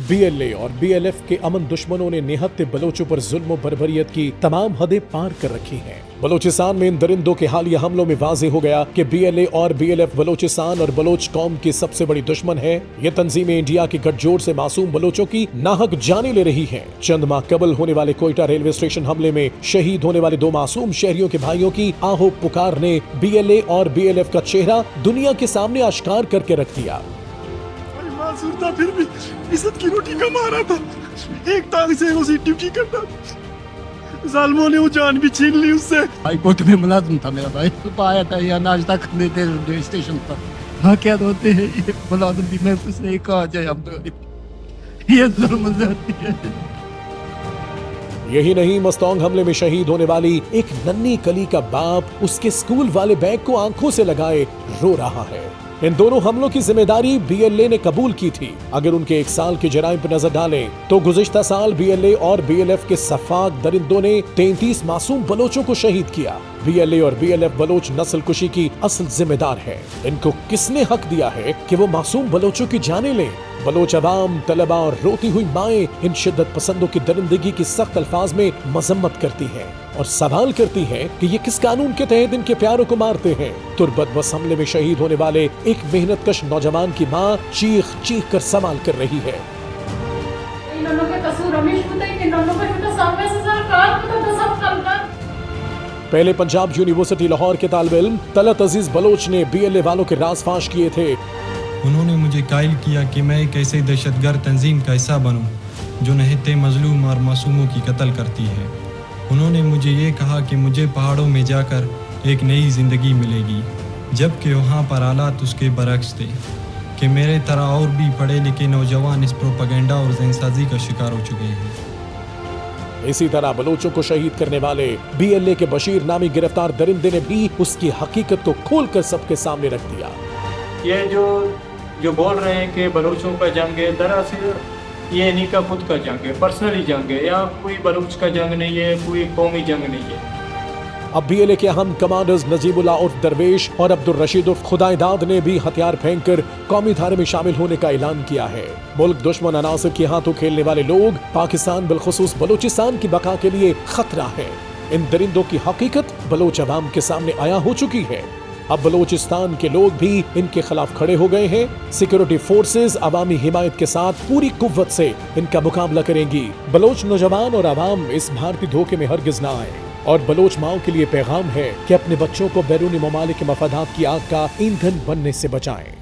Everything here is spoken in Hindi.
बीएलए और बीएलएफ के अमन दुश्मनों ने निहत्थे बलोचों पर जुल्म और बर्बरियत की तमाम हदें पार कर रखी हैं। बलोचिस्तान में इन दरिंदों के हालिया हमलों में वाज़ेह हो गया कि बीएलए और बीएलएफ बलोचिस्तान और बलोच कौम की सबसे बड़ी दुश्मन है। ये तंजीमें इंडिया की गठजोड़ से मासूम बलोचों की नाहक जानें ले रही हैं। चंद माह कबल होने वाले कोयटा रेलवे स्टेशन हमले में शहीद होने वाले 2 मासूम शहरियों के भाइयों की आहो पुकार ने बीएलए और बीएलएफ का चेहरा दुनिया के सामने आश्कार करके रख दिया। मासूर था फिर भी इज्जत की रोटी कमा रहा था, एक टांग से उसी ड्यूटी करता, जालिमों ने वो जान भी छीन ली उससे। हाई कोर्ट में मुलाजिम था मेरा भाई, सुबह आया था या नाश्ता करने थे रेलवे स्टेशन पर। हाँ क्या होते हैं ये मुलाजिम भी, मैं कुछ नहीं कहा जाए, हम ये जुल्म ज़्यादती है। यही नहीं, मस्तोंग हमले में शहीद होने वाली एक नन्ही कली का बाप उसके स्कूल वाले बैग को आंखों से लगाए रो रहा है। इन दोनों हमलों की जिम्मेदारी बीएलए ने कबूल की थी। अगर उनके 1 साल के जराइम पर नजर डालें तो गुज़िश्ता साल बीएलए और बीएलएफ के सफाक दरिंदों ने 33 मासूम बलोचों को शहीद किया। बीएलए और बीएलएफ बलोच नस्ल कुशी की असल जिम्मेदार है। इनको किसने हक दिया है कि वो मासूम बलोचों की जानें लें? बलोच अवाम, तलबा और रोती हुई माएं इन शिद्दत पसंदों की दरिंदगी की सख्त अल्फाज में मजम्मत करती हैं और सवाल करती हैं कि ये किस कानून के तहत इनके प्यारों को मारते हैं। तुर्बत बस हमले में शहीद होने वाले एक मेहनतकश नौजवान की माँ चीख चीख कर सवाल कर रही है। पहले पंजाब यूनिवर्सिटी लाहौर के तालिब इल्म तलत अजीज बलोच ने बीएलए वालों के राज फाश किए थे। उन्होंने मुझे कायल किया कि मैं एक ऐसे दहशतगर्द तंजीम का हिस्सा बनूं जो निहत्थे मजलूम और मासूमों की कत्ल करती है। उन्होंने मुझे ये कहा कि मुझे पहाड़ों में जाकर एक नई ज़िंदगी मिलेगी, जबकि वहाँ पर हालात उसके बरक्स थे कि मेरे तरह और भी पढ़े लिखे नौजवान इस प्रोपेगेंडा और जहनसाजी का शिकार हो चुके हैं। इसी तरह बलोचों को शहीद करने वाले बीएलए के बशीर नामी गिरफ्तार दरिंदे ने भी उसकी हकीकत को खोलकर सबके सामने रख दिया। ये जो बोल रहे हैं कि बलूचों का जंग है, दरअसल ये इन्हीं का खुद का जंग है, पर्सनली जंग है, या कोई बलूच का जंग नहीं है, कोई कौमी जंग नहीं है। अब बीएलए के अहम कमांडर्स नजीबुल्लाह उर्फ दरवेश और अब्दुल रशीद उर्फ खुदाइदाद ने भी हथियार फेंककर कौमी धारे में शामिल होने का ऐलान किया है। मुल्क दुश्मन अनासर के हाथों खेलने वाले लोग पाकिस्तान बिलखुसूस बलूचिस्तान की बका के लिए खतरा है। इन दरिंदों की हकीकत बलोच अवाम के सामने आया हो चुकी है। अब बलोचिस्तान के लोग भी इनके खिलाफ खड़े हो गए हैं। सिक्योरिटी फोर्सेस अवामी हिमायत के साथ पूरी कुव्वत से इनका मुकाबला करेंगी। बलोच नौजवान और अवाम इस भारतीय धोखे में हरगिज ना आए और बलोच माओं के लिए पैगाम है कि अपने बच्चों को बैरूनी ममालिक के मफादात की आग का ईंधन बनने से बचाएं।